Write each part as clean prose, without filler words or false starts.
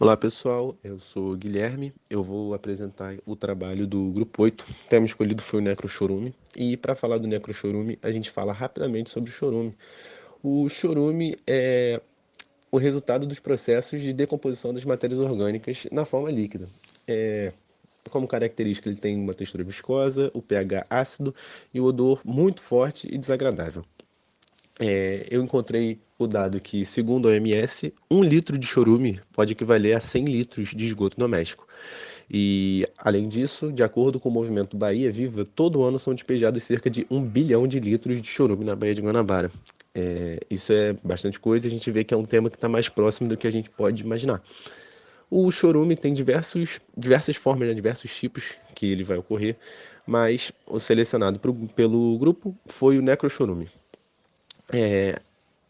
Olá pessoal, eu sou o Guilherme. Eu vou apresentar o trabalho do Grupo 8. O tema escolhido foi o necrochorume. E para falar do necrochorume, a gente fala rapidamente sobre o chorume. O chorume é o resultado dos processos de decomposição das matérias orgânicas na forma líquida. Como característica, ele tem uma textura viscosa, o pH ácido e o odor muito forte e desagradável. Eu encontrei o dado que, segundo a OMS, 1 litro de chorume pode equivaler a 100 litros de esgoto doméstico. E, além disso, de acordo com o movimento Bahia Viva, todo ano são despejados cerca de 1 bilhão de litros de chorume na Baía de Guanabara. Isso é bastante coisa, a gente vê que é um tema que está mais próximo do que a gente pode imaginar. O chorume tem diversas formas, né, diversos tipos que ele vai ocorrer, mas o selecionado pelo grupo foi o necrochorume.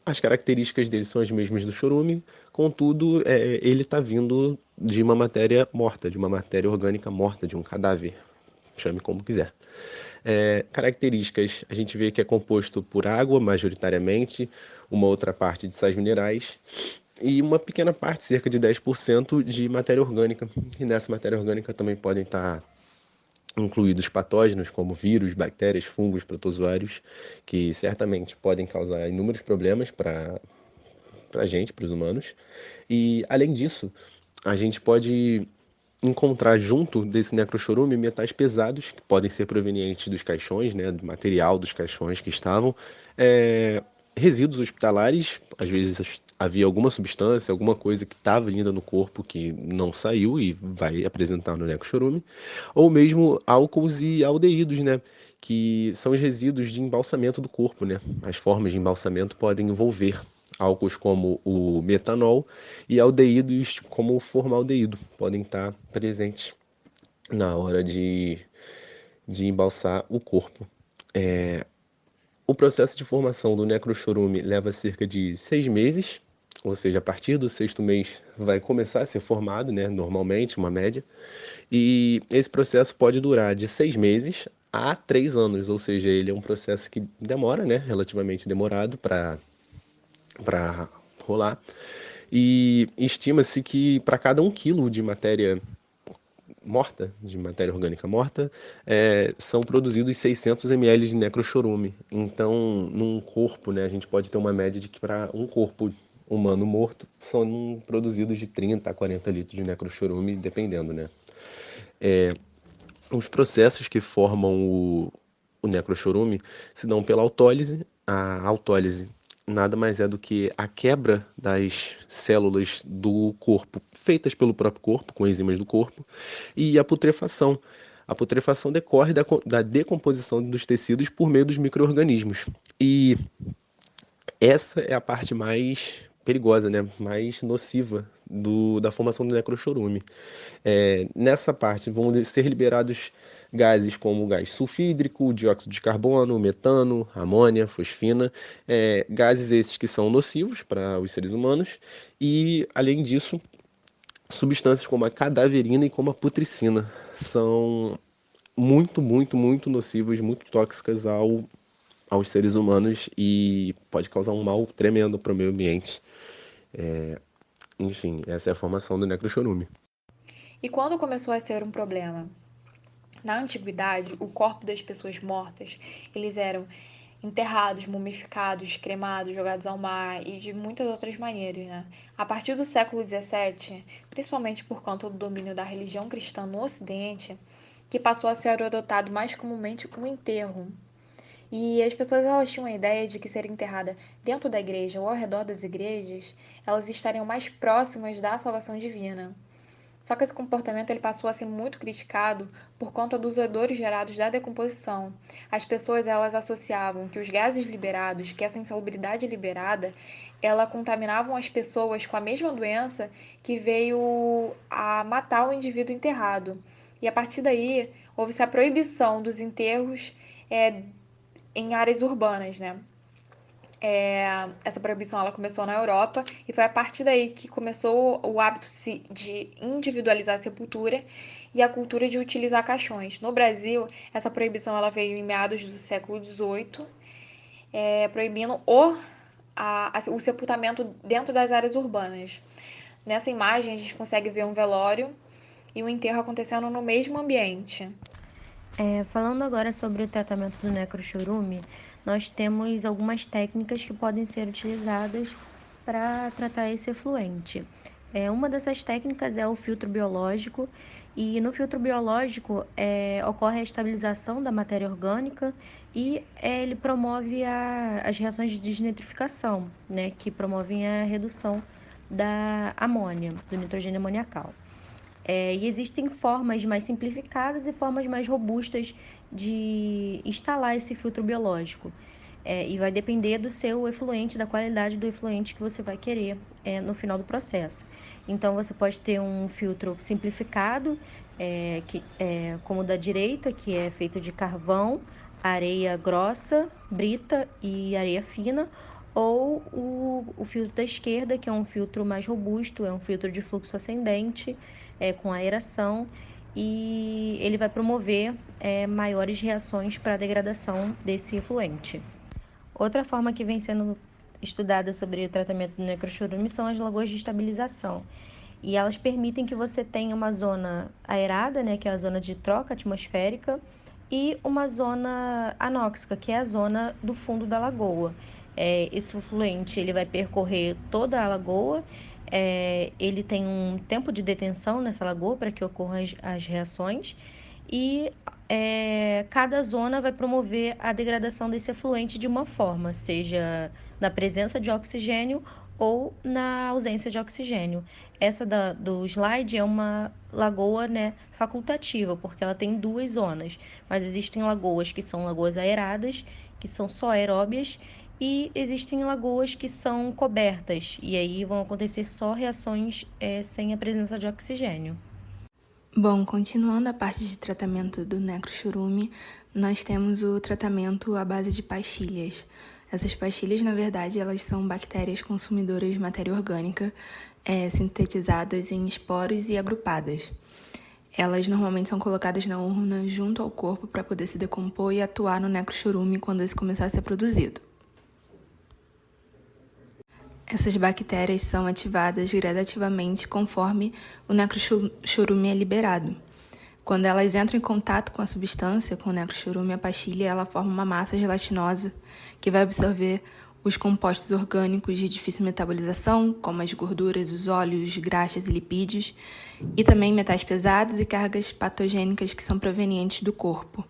As características dele são as mesmas do chorume, contudo, ele está vindo de uma matéria morta, de uma matéria orgânica morta, de um cadáver, chame como quiser. Características, a gente vê que é composto por água, majoritariamente, uma outra parte de sais minerais e uma pequena parte, cerca de 10%, de matéria orgânica. E nessa matéria orgânica também podem estar incluídos patógenos como vírus, bactérias, fungos, protozoários, que certamente podem causar inúmeros problemas para a gente, para os humanos. E, além disso, a gente pode encontrar junto desse necrochorume metais pesados, que podem ser provenientes dos caixões, né, do material dos caixões que estavam, é, resíduos hospitalares, às vezes havia alguma substância, alguma coisa que estava ainda no corpo que não saiu e vai apresentar no necrochorume, ou mesmo álcools e aldeídos, né, que são os resíduos de embalsamento do corpo, né. As formas de embalsamento podem envolver álcools como o metanol e aldeídos como o formaldeído podem estar presentes na hora de embalsar o corpo. O processo de formação do necrochorume leva cerca de 6 meses, ou seja, a partir do sexto mês vai começar a ser formado, né, normalmente, uma média, e esse processo pode durar de 6 meses a 3 anos, ou seja, ele é um processo que demora, né, relativamente demorado para rolar. E estima-se que para cada 1 quilo de matéria morta, de matéria orgânica morta, são produzidos 600 ml de necrochorume. Então, num corpo, né, a gente pode ter uma média de que para um corpo humano morto são produzidos de 30 a 40 litros de necrochorume, dependendo, né? Os processos que formam o necrochorume se dão pela autólise. A autólise nada mais é do que a quebra das células do corpo, feitas pelo próprio corpo, com enzimas do corpo, e a putrefação. A putrefação decorre da decomposição dos tecidos por meio dos micro-organismos. E essa é a parte mais perigosa, né? Mais nociva da formação do necrochorume. Nessa parte vão ser liberados gases como o gás sulfídrico, dióxido de carbono, metano, amônia, fosfina, gases esses que são nocivos para os seres humanos e, além disso, substâncias como a cadaverina e como a putricina são muito, muito, muito nocivas, muito tóxicas aos seres humanos e pode causar um mal tremendo para o meio ambiente. Enfim, essa é a formação do necrochorume. E quando começou a ser um problema? Na antiguidade, o corpo das pessoas mortas, eles eram enterrados, mumificados, cremados, jogados ao mar e de muitas outras maneiras, né? A partir do século XVII, principalmente por conta do domínio da religião cristã no Ocidente, que passou a ser adotado mais comumente o enterro. E as pessoas elas tinham a ideia de que ser enterrada dentro da igreja ou ao redor das igrejas, elas estariam mais próximas da salvação divina. Só que esse comportamento ele passou a ser muito criticado por conta dos odores gerados da decomposição. As pessoas elas associavam que os gases liberados, que essa insalubridade liberada, ela contaminavam as pessoas com a mesma doença que veio a matar o indivíduo enterrado. E a partir daí houve-se a proibição dos enterros em áreas urbanas, né? Essa proibição ela começou na Europa e foi a partir daí que começou o hábito de individualizar a sepultura e a cultura de utilizar caixões. No Brasil, essa proibição ela veio em meados do século XVIII, proibindo o sepultamento dentro das áreas urbanas. Nessa imagem, a gente consegue ver um velório e um enterro acontecendo no mesmo ambiente. Falando agora sobre o tratamento do necrochorume, nós temos algumas técnicas que podem ser utilizadas para tratar esse efluente. Uma dessas técnicas é o filtro biológico, e no filtro biológico ocorre a estabilização da matéria orgânica e ele promove as reações de desnitrificação, né, que promovem a redução da amônia, do nitrogênio amoniacal. E existem formas mais simplificadas e formas mais robustas de instalar esse filtro biológico. E vai depender do seu efluente, da qualidade do efluente que você vai querer no final do processo. Então, você pode ter um filtro simplificado, como o da direita, que é feito de carvão, areia grossa, brita e areia fina, ou o filtro da esquerda, que é um filtro mais robusto, é um filtro de fluxo ascendente, com aeração, e ele vai promover maiores reações para a degradação desse efluente. Outra forma que vem sendo estudada sobre o tratamento do necrochorume são as lagoas de estabilização. E elas permitem que você tenha uma zona aerada, né, que é a zona de troca atmosférica, e uma zona anóxica, que é a zona do fundo da lagoa. Esse efluente ele vai percorrer toda a lagoa, ele tem um tempo de detenção nessa lagoa para que ocorram as reações, e cada zona vai promover a degradação desse efluente de uma forma, seja na presença de oxigênio ou na ausência de oxigênio. Essa do slide é uma lagoa, né, facultativa, porque ela tem 2 zonas, mas existem lagoas que são lagoas aeradas, que são só aeróbias, e existem lagoas que são cobertas, e aí vão acontecer só reações sem a presença de oxigênio. Bom, continuando a parte de tratamento do necrochorume, nós temos o tratamento à base de pastilhas. Essas pastilhas, na verdade, elas são bactérias consumidoras de matéria orgânica, sintetizadas em esporos e agrupadas. Elas normalmente são colocadas na urna junto ao corpo para poder se decompor e atuar no necrochorume quando esse começar a ser produzido. Essas bactérias são ativadas gradativamente conforme o necrochorume é liberado. Quando elas entram em contato com a substância, com o necrochorume, a pastilha, ela forma uma massa gelatinosa que vai absorver os compostos orgânicos de difícil metabolização, como as gorduras, os óleos, graxas e lipídios, e também metais pesados e cargas patogênicas que são provenientes do corpo.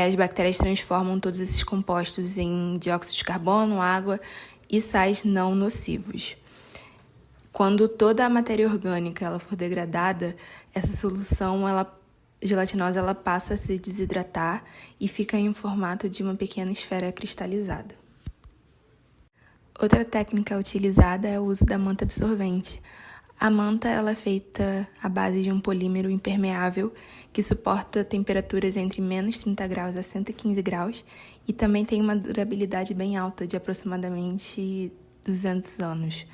As bactérias transformam todos esses compostos em dióxido de carbono, água e sais não nocivos. Quando toda a matéria orgânica ela for degradada, essa solução gelatinosa ela passa a se desidratar e fica em formato de uma pequena esfera cristalizada. Outra técnica utilizada é o uso da manta absorvente. A manta ela é feita à base de um polímero impermeável que suporta temperaturas entre menos 30 graus a 115 graus e também tem uma durabilidade bem alta, de aproximadamente 200 anos.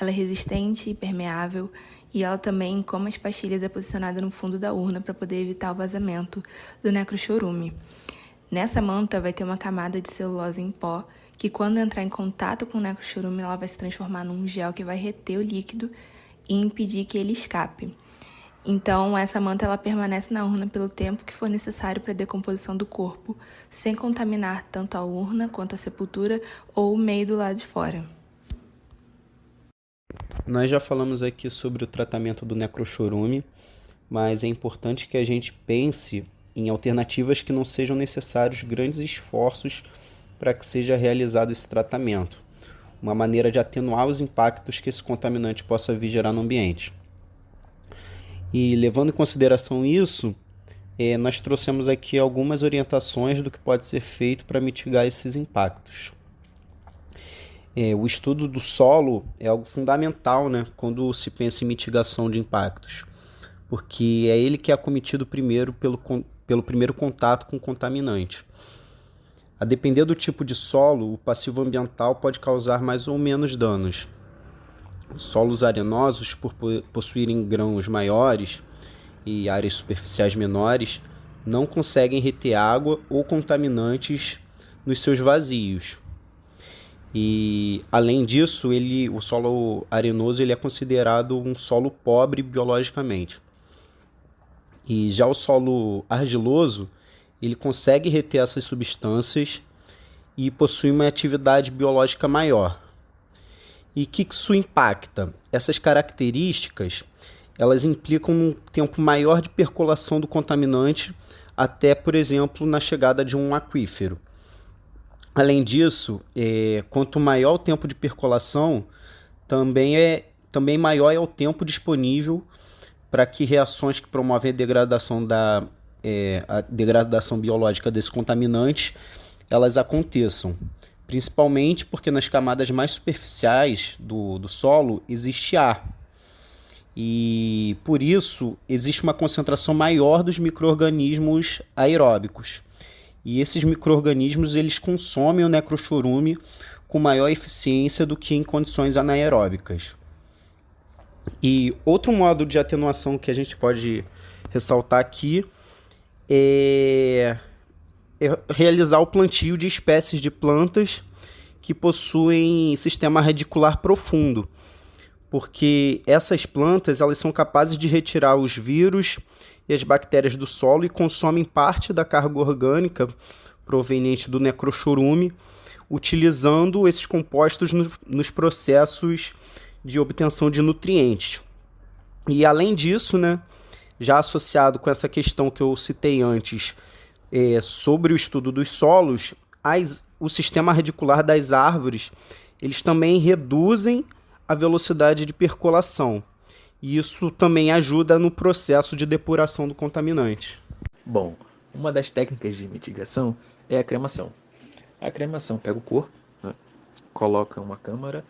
Ela é resistente e permeável, e ela também, como as pastilhas, é posicionada no fundo da urna para poder evitar o vazamento do necrochorume. Nessa manta vai ter uma camada de celulose em pó, que quando entrar em contato com o necrochorume, ela vai se transformar num gel que vai reter o líquido e impedir que ele escape. Então, essa manta ela permanece na urna pelo tempo que for necessário para a decomposição do corpo, sem contaminar tanto a urna quanto a sepultura ou o meio do lado de fora. Nós já falamos aqui sobre o tratamento do necrochorume, mas é importante que a gente pense em alternativas que não sejam necessários grandes esforços para que seja realizado esse tratamento. Uma maneira de atenuar os impactos que esse contaminante possa vir gerar no ambiente. E levando em consideração isso, nós trouxemos aqui algumas orientações do que pode ser feito para mitigar esses impactos. O estudo do solo é algo fundamental, né, quando se pensa em mitigação de impactos, porque é ele que é acometido primeiro pelo primeiro contato com o contaminante. A depender do tipo de solo, o passivo ambiental pode causar mais ou menos danos. Solos arenosos, por possuírem grãos maiores e áreas superficiais menores, não conseguem reter água ou contaminantes nos seus vazios. E, além disso, o solo arenoso ele é considerado um solo pobre biologicamente. E já o solo argiloso, ele consegue reter essas substâncias e possui uma atividade biológica maior. E o que isso impacta? Essas características, elas implicam um tempo maior de percolação do contaminante até, por exemplo, na chegada de um aquífero. Além disso, quanto maior o tempo de percolação, também maior é o tempo disponível para que reações que promovem a degradação biológica desse contaminante, elas aconteçam. Principalmente porque nas camadas mais superficiais do solo existe ar. E por isso existe uma concentração maior dos micro-organismos aeróbicos. E esses micro-organismos eles consomem o necrochorume com maior eficiência do que em condições anaeróbicas. E outro modo de atenuação que a gente pode ressaltar aqui é realizar o plantio de espécies de plantas que possuem sistema radicular profundo, porque essas plantas elas são capazes de retirar os vírus e as bactérias do solo e consomem parte da carga orgânica proveniente do necrochorume, utilizando esses compostos nos processos de obtenção de nutrientes. E além disso, né, já associado com essa questão que eu citei antes, sobre o estudo dos solos, o sistema radicular das árvores, eles também reduzem a velocidade de percolação. E isso também ajuda no processo de depuração do contaminante. Bom, uma das técnicas de mitigação é a cremação. A cremação pega o corpo, né, coloca uma câmara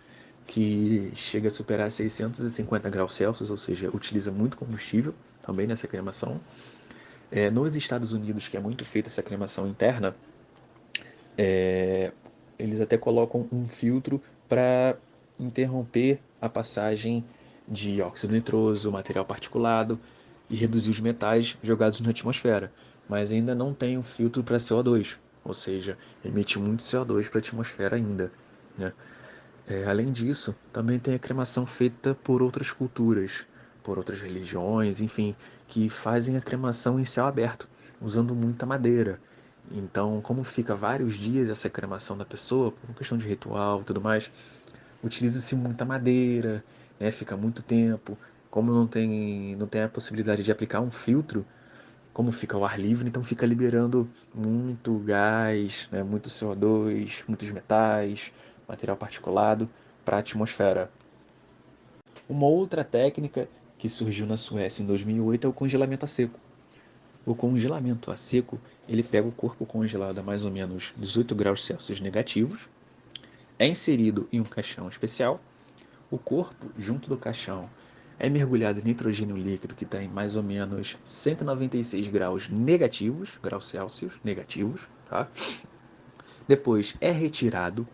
que chega a superar 650 graus Celsius, ou seja, utiliza muito combustível também nessa cremação. Nos Estados Unidos, que é muito feita essa cremação interna, eles até colocam um filtro para interromper a passagem de óxido nitroso, material particulado e reduzir os metais jogados na atmosfera. Mas ainda não tem um filtro para CO2, ou seja, emite muito CO2 para a atmosfera ainda, né? Além disso, também tem a cremação feita por outras culturas, por outras religiões, enfim, que fazem a cremação em céu aberto, usando muita madeira. Então, como fica vários dias essa cremação da pessoa, por questão de ritual e tudo mais, utiliza-se muita madeira, né? Fica muito tempo. Como não tem a possibilidade de aplicar um filtro, como fica ao ar livre, então fica liberando muito gás, né? Muito CO2, muitos metais, material particulado para a atmosfera. Uma outra técnica que surgiu na Suécia em 2008 é o congelamento a seco. O congelamento a seco, ele pega o corpo congelado a mais ou menos 18 graus Celsius negativos, é inserido em um caixão especial, o corpo, junto do caixão, é mergulhado em nitrogênio líquido que está em mais ou menos 196 graus negativos, graus Celsius negativos, tá? Depois é retirado,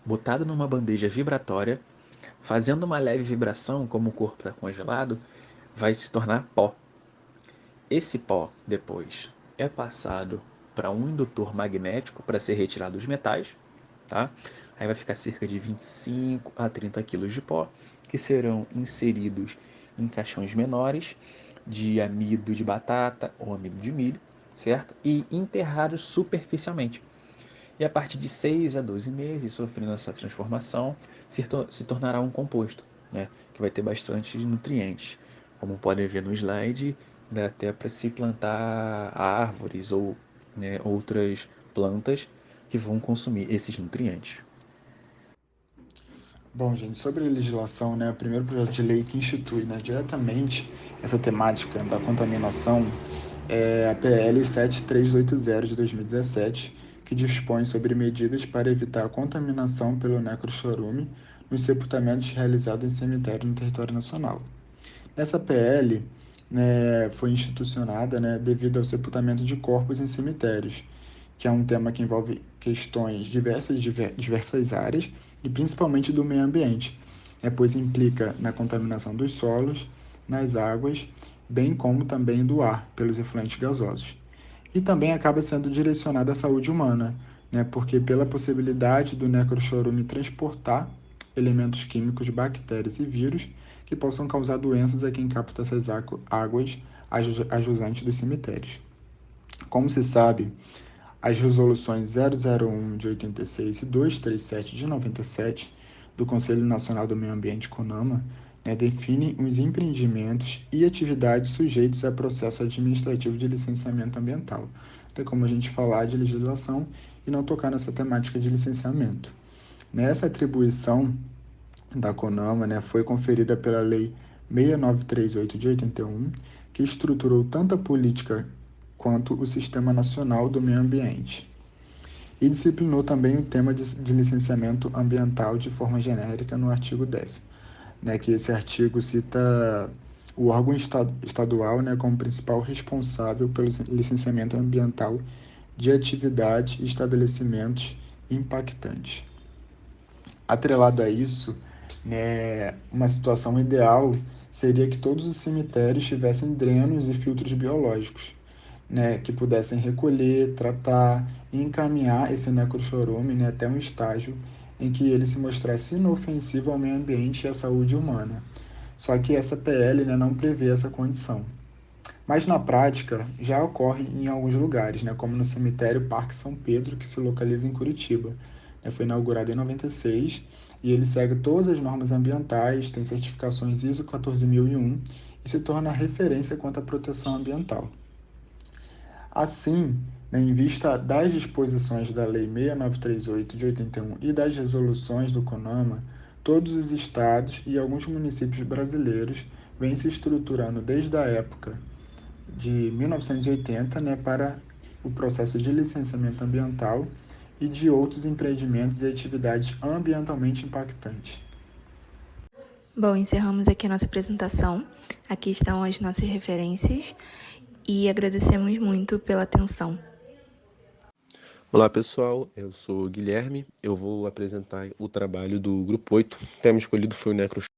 botado numa bandeja vibratória, fazendo uma leve vibração, como o corpo está congelado, vai se tornar pó. Esse pó, depois, é passado para um indutor magnético para ser retirado os metais, tá? Aí vai ficar cerca de 25 a 30 quilos de pó, que serão inseridos em caixões menores de amido de batata ou amido de milho, certo? E enterrados superficialmente. E a partir de 6 a 12 meses, sofrendo essa transformação, se tornará um composto, né? Que vai ter bastante nutrientes. Como podem ver no slide, dá até para se plantar árvores ou, né, outras plantas que vão consumir esses nutrientes. Bom, gente, sobre a legislação, né, o primeiro projeto de lei que institui, né, diretamente essa temática da contaminação é a PL 7380 de 2017, que dispõe sobre medidas para evitar a contaminação pelo necrochorume nos sepultamentos realizados em cemitério no território nacional. Essa PL, né, foi institucionada, né, devido ao sepultamento de corpos em cemitérios, que é um tema que envolve questões diversas áreas e principalmente do meio ambiente, pois implica na contaminação dos solos, nas águas, bem como também do ar pelos efluentes gasosos. E também acaba sendo direcionada à saúde humana, né, porque pela possibilidade do necrochorume transportar elementos químicos, bactérias e vírus que possam causar doenças a quem capta essas águas ajussantes dos cemitérios. Como se sabe, as resoluções 001 de 86 e 237 de 97 do Conselho Nacional do Meio Ambiente, CONAMA, né, definem os empreendimentos e atividades sujeitos a processo administrativo de licenciamento ambiental. Tem como a gente falar de legislação e não tocar nessa temática de licenciamento. Nessa atribuição da CONAMA, né, foi conferida pela Lei 6938 de 81, que estruturou tanto a política quanto o Sistema Nacional do Meio Ambiente. E disciplinou também o tema de licenciamento ambiental de forma genérica no artigo 10º, né, que esse artigo cita o órgão estadual, né, como principal responsável pelo licenciamento ambiental de atividades e estabelecimentos impactantes. Atrelado a isso, né, uma situação ideal seria que todos os cemitérios tivessem drenos e filtros biológicos, né, que pudessem recolher, tratar e encaminhar esse necrochorume, né, até um estágio em que ele se mostrasse inofensivo ao meio ambiente e à saúde humana. Só que essa PL, né, não prevê essa condição. Mas na prática já ocorre em alguns lugares, né, como no cemitério Parque São Pedro, que se localiza em Curitiba. Foi inaugurado em 96 e ele segue todas as normas ambientais, tem certificações ISO 14001 e se torna referência quanto à proteção ambiental. Assim, né, em vista das disposições da Lei 6938 de 81 e das resoluções do CONAMA, todos os estados e alguns municípios brasileiros vêm se estruturando desde a época de 1980, né, para o processo de licenciamento ambiental e de outros empreendimentos e atividades ambientalmente impactantes. Bom, encerramos aqui a nossa apresentação. Aqui estão as nossas referências e agradecemos muito pela atenção. Olá pessoal, eu sou o Guilherme, eu vou apresentar o trabalho do Grupo 8, o tema escolhido foi o necrochorume.